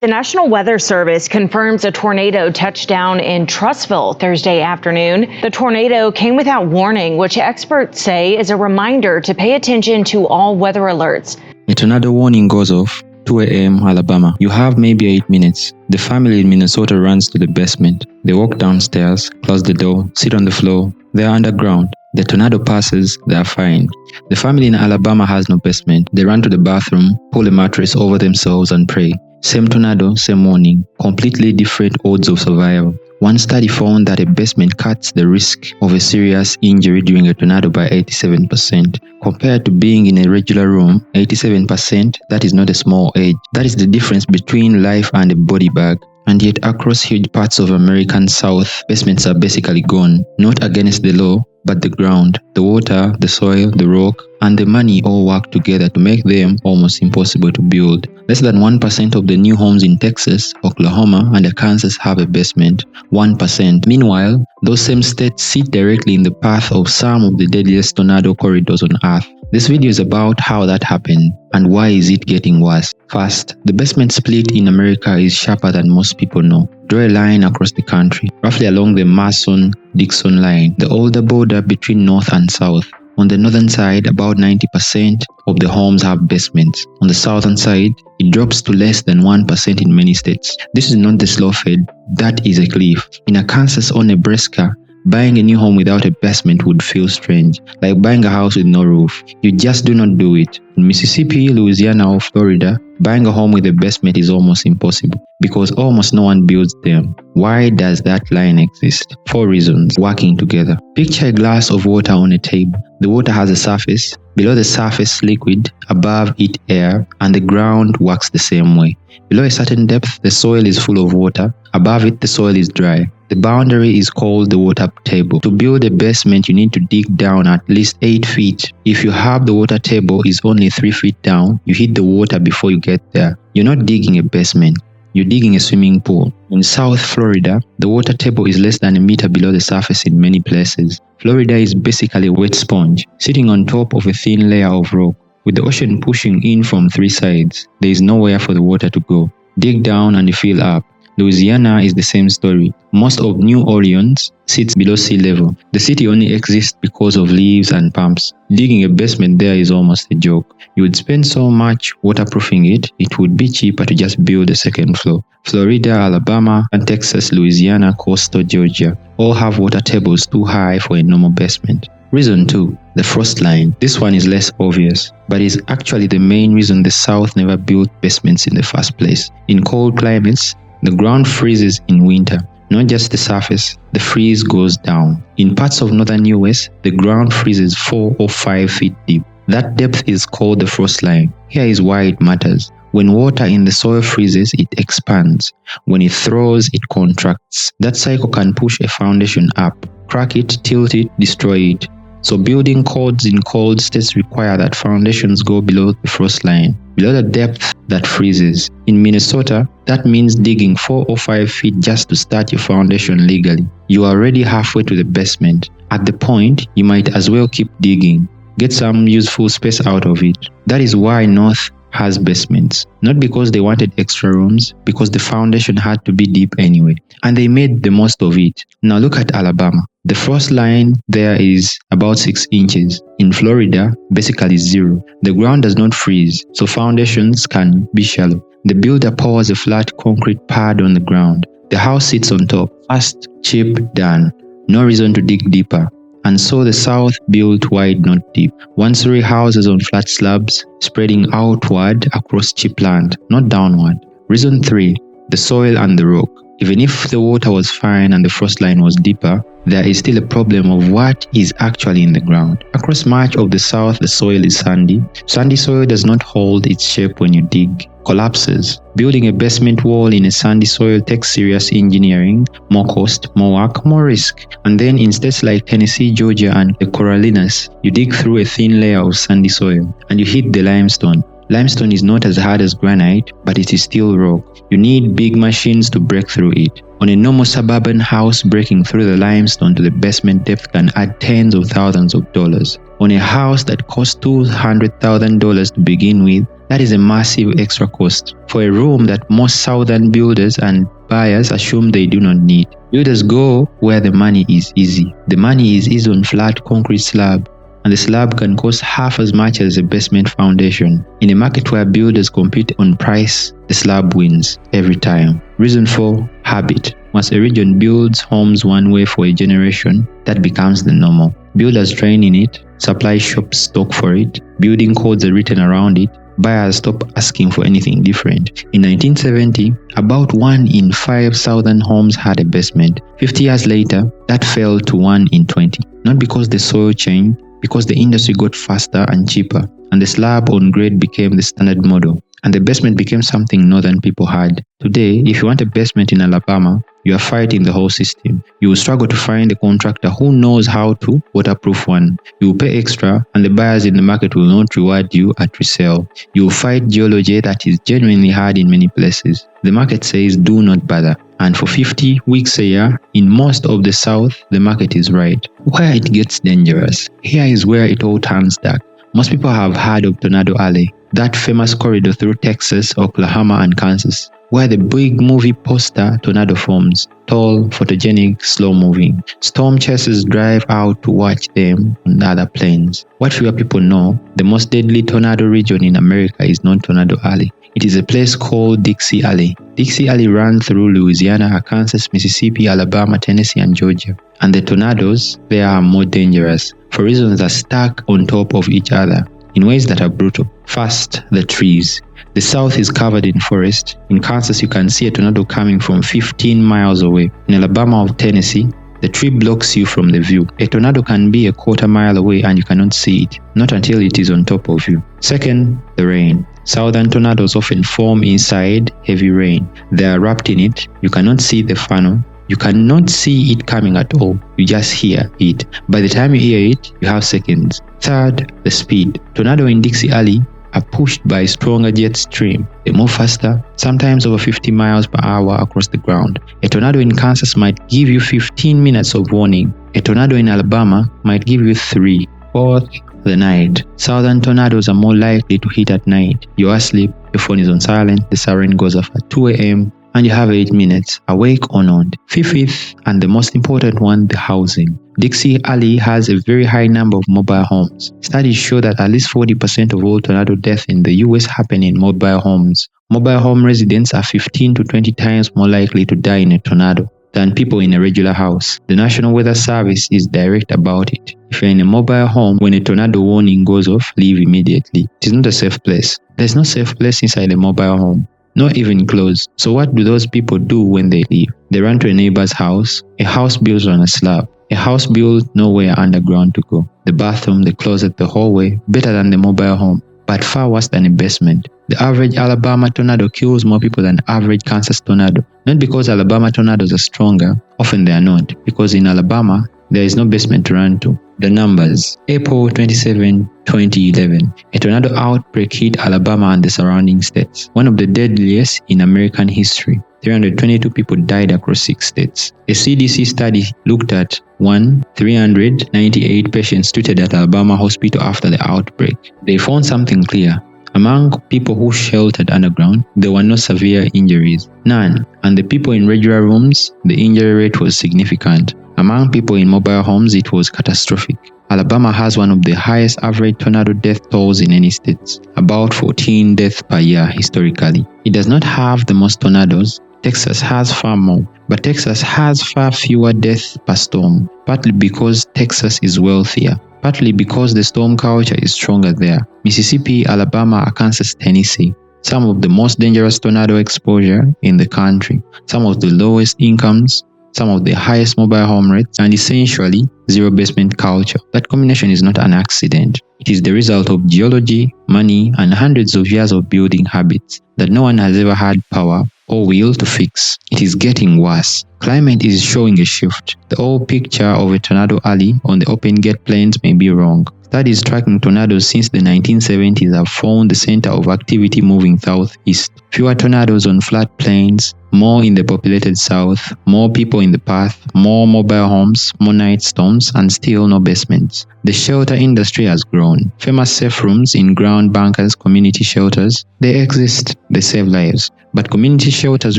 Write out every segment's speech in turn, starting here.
The National Weather Service confirms a tornado touched down in Trussville Thursday afternoon. The tornado came without warning, which experts say is a reminder to pay attention to all weather alerts. A tornado warning goes off, 2 a.m. Alabama. You have maybe 8 minutes. The family in Minnesota runs to the basement. They walk downstairs, close the door, sit on the floor. They are underground. The tornado passes, they are fine. The family in Alabama has no basement. They run to the bathroom, pull a mattress over themselves and pray. Same tornado, same warning. Completely different odds of survival. One study found that a basement cuts the risk of a serious injury during a tornado by 87%. Compared to being in a regular room, 87%, that is not a small age. That is the difference between life and a body bag. And yet across huge parts of American South, basements are basically gone. Not against the law, but the ground, the water, the soil, the rock, and the money all work together to make them almost impossible to build. Less than 1% of the new homes in Texas, Oklahoma, and Kansas have a basement. 1%. Meanwhile, those same states sit directly in the path of some of the deadliest tornado corridors on Earth. This video is about how that happened and why is it getting worse. First, the basement split in America is sharper than most people know. Draw a line across the country, roughly along the Mason-Dixon line, the older border between North and South. On the northern side, about 90% of the homes have basements. On the southern side, it drops to less than 1% in many states. This is not the slow fade, that is a cliff. In Arkansas or Nebraska, buying a new home without a basement would feel strange, like buying a house with no roof. You just do not do it. In Mississippi, Louisiana, or Florida, buying a home with a basement is almost impossible because almost no one builds them. Why does that line exist? 4 reasons working together. Picture a glass of water on a table. The water has a surface, below the surface liquid, above it air, and the ground works the same way. Below a certain depth, the soil is full of water. Above it, the soil is dry. The boundary is called the water table. To build a basement, you need to dig down at least 8 feet. If you have the water table is only 3 feet down, you hit the water before you get there. You're not digging a basement. You're digging a swimming pool. In South Florida, the water table is less than a meter below the surface in many places. Florida is basically a wet sponge, sitting on top of a thin layer of rock. With the ocean pushing in from 3 sides, there is nowhere for the water to go. Dig down and you fill up. Louisiana is the same story. Most of New Orleans sits below sea level. The city only exists because of leaves and pumps. Digging a basement there is almost a joke. You would spend so much waterproofing it, it would be cheaper to just build a second floor. Florida, Alabama, and Texas, Louisiana, coastal Georgia all have water tables too high for a normal basement. Reason 2. The frost line. This one is less obvious, but is actually the main reason the South never built basements in the first place. In cold climates, the ground freezes in winter. Not just the surface, the freeze goes down. In parts of northern US, the ground freezes 4 or 5 feet deep. That depth is called the frost line. Here is why it matters. When water in the soil freezes, it expands. When it thaws, it contracts. That cycle can push a foundation up, crack it, tilt it, destroy it. So building codes in cold states require that foundations go below the frost line, below the depth that freezes. In Minnesota, that means digging 4 or 5 feet just to start your foundation legally. You are already halfway to the basement. At the point, you might as well keep digging. Get some useful space out of it. That is why North has basements. Not because they wanted extra rooms, because the foundation had to be deep anyway. And they made the most of it. Now look at Alabama. The frost line there is about 6 inches. In Florida, basically 0. The ground does not freeze, so foundations can be shallow. The builder pours a flat concrete pad on the ground. The house sits on top. Fast, cheap, done. No reason to dig deeper. And so the South built wide, not deep. 1-story houses on flat slabs, spreading outward across cheap land, not downward. Reason 3. The soil and the rock. Even if the water was fine and the frost line was deeper, there is still a problem of what is actually in the ground. Across much of the South, the soil is sandy. Sandy soil does not hold its shape when you dig, collapses. Building a basement wall in a sandy soil takes serious engineering, more cost, more work, more risk. And then in states like Tennessee, Georgia, and the Carolinas, you dig through a thin layer of sandy soil and you hit the limestone. Limestone is not as hard as granite, but it is still rock. You need big machines to break through it. On a normal suburban house, breaking through the limestone to the basement depth can add tens of thousands of dollars. On a house that cost $200,000 to begin with, That is a massive extra cost for a room that most southern builders and buyers assume they do not need. Builders go where the money is easy. The money is easy on flat concrete slab, and the slab can cost half as much as a basement foundation. In a market where builders compete on price, the slab wins every time. Reason 4: habit. Once a region builds homes one way for a generation, that becomes the normal. Builders train in it, supply shops stock for it, building codes are written around it, buyers stop asking for anything different. In 1970, about 1 in 5 southern homes had a basement. 50 years later, that fell to 1 in 20. Not because the soil changed, because the industry got faster and cheaper, and the slab on grade became the standard model, and the basement became something northern people had. Today, if you want a basement in Alabama, you are fighting the whole system. You will struggle to find a contractor who knows how to waterproof one. You will pay extra, and the buyers in the market will not reward you at resale. You will fight geology that is genuinely hard in many places. The market says do not bother. And for 50 weeks a year, in most of the South, the market is right. Where it gets dangerous, here is where it all turns dark. Most people have heard of Tornado Alley, that famous corridor through Texas, Oklahoma, and Kansas, where the big movie poster tornado forms, tall, photogenic, slow-moving. Storm chasers drive out to watch them on other planes. What fewer people know, the most deadly tornado region in America is not Tornado Alley. It is a place called Dixie Alley. Dixie Alley runs through Louisiana, Arkansas, Mississippi, Alabama, Tennessee, and Georgia. And the tornadoes there are more dangerous for reasons that stack on top of each other in ways that are brutal. First, the trees. The South is covered in forest. In Kansas, you can see a tornado coming from 15 miles away. In Alabama or Tennessee, the tree blocks you from the view. A tornado can be a quarter mile away and you cannot see it, not until it is on top of you. Second, the rain. Southern tornadoes often form inside heavy rain. They are wrapped in it. You cannot see the funnel. You cannot see it coming at all. You just hear it. By the time you hear it, you have seconds. Third, the speed. Tornado in Dixie Alley are pushed by a stronger jet stream. They move faster, sometimes over 50 miles per hour across the ground. A tornado in Kansas might give you 15 minutes of warning. A tornado in Alabama might give you 3. Fourth, the night. Southern tornadoes are more likely to hit at night. You're asleep, your phone is on silent, the siren goes off at 2 a.m., and you have 8 minutes, awake or not. Fifth, and the most important one, the housing. Dixie Alley has a very high number of mobile homes. Studies show that at least 40% of all tornado deaths in the US happen in mobile homes. Mobile home residents are 15 to 20 times more likely to die in a tornado than people in a regular house. The National Weather Service is direct about it. If you're in a mobile home, when a tornado warning goes off, leave immediately. It is not a safe place. There's no safe place inside a mobile home. Not even close. So what do those people do when they leave? They run to a neighbor's house, a house built on a slab, a house built nowhere underground to go. The bathroom, the closet, the hallway, better than the mobile home, but far worse than a basement. The average Alabama tornado kills more people than the average Kansas tornado. Not because Alabama tornadoes are stronger, often they are not, because in Alabama, there is no basement to run to. The numbers. April 27, 2011. A tornado outbreak hit Alabama and the surrounding states. One of the deadliest in American history. 322 people died across 6 states. A CDC study looked at 398 patients treated at Alabama hospital after the outbreak. They found something clear. Among people who sheltered underground, there were no severe injuries. None. And the people in regular rooms, the injury rate was significant. Among people in mobile homes, it was catastrophic. Alabama has one of the highest average tornado death tolls in any state, about 14 deaths per year historically. It does not have the most tornadoes. Texas has far more, but Texas has far fewer deaths per storm, partly because Texas is wealthier, partly because the storm culture is stronger there. Mississippi, Alabama, Arkansas, Tennessee. Some of the most dangerous tornado exposure in the country, some of the lowest incomes, some of the highest mobile home rates, and essentially zero basement culture. That combination is not an accident. It is the result of geology, money, and hundreds of years of building habits that no one has ever had power or will to fix. It is getting worse. Climate is showing a shift. The old picture of a tornado alley on the open gate plains may be wrong. Studies tracking tornadoes since the 1970s have found the center of activity moving southeast. Fewer tornadoes on flat plains, more in the populated south, more people in the path, more mobile homes, more night storms, and still no basements. The shelter industry has grown. Famous safe rooms in ground bunkers, community shelters, they exist, they save lives. But community shelters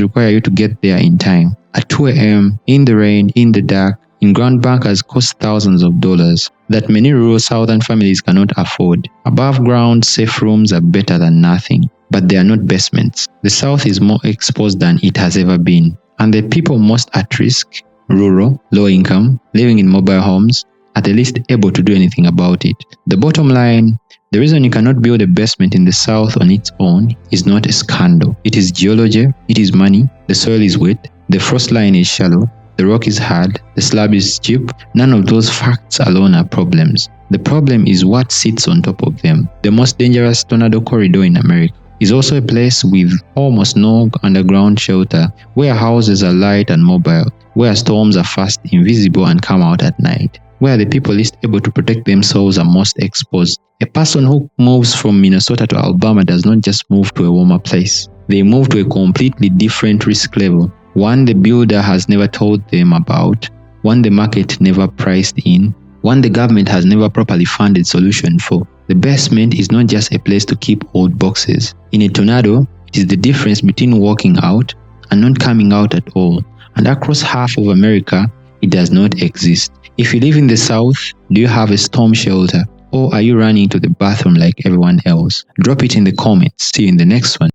require you to get there in time. At 2 a.m., in the rain, in the dark, in ground bunkers cost thousands of dollars that many rural southern families cannot afford. Above ground safe rooms are better than nothing, but they are not basements. The South is more exposed than it has ever been, and the people most at risk, rural, low income, living in mobile homes, are the least able to do anything about it. The bottom line, the reason you cannot build a basement in the South on its own is not a scandal. It is geology, it is money, the soil is wet, the frost line is shallow, the rock is hard, the slab is cheap. None of those facts alone are problems. The problem is what sits on top of them. The most dangerous tornado corridor in America is also a place with almost no underground shelter, where houses are light and mobile, where storms are fast, invisible, and come out at night, where the people least able to protect themselves are most exposed. A person who moves from Minnesota to Alabama does not just move to a warmer place. They move to a completely different risk level, one the builder has never told them about, one the market never priced in, one the government has never properly funded solution for. The basement is not just a place to keep old boxes. In a tornado, it is the difference between walking out and not coming out at all. And across half of America, it does not exist. If you live in the South, do you have a storm shelter? Or are you running to the bathroom like everyone else? Drop it in the comments. See you in the next one.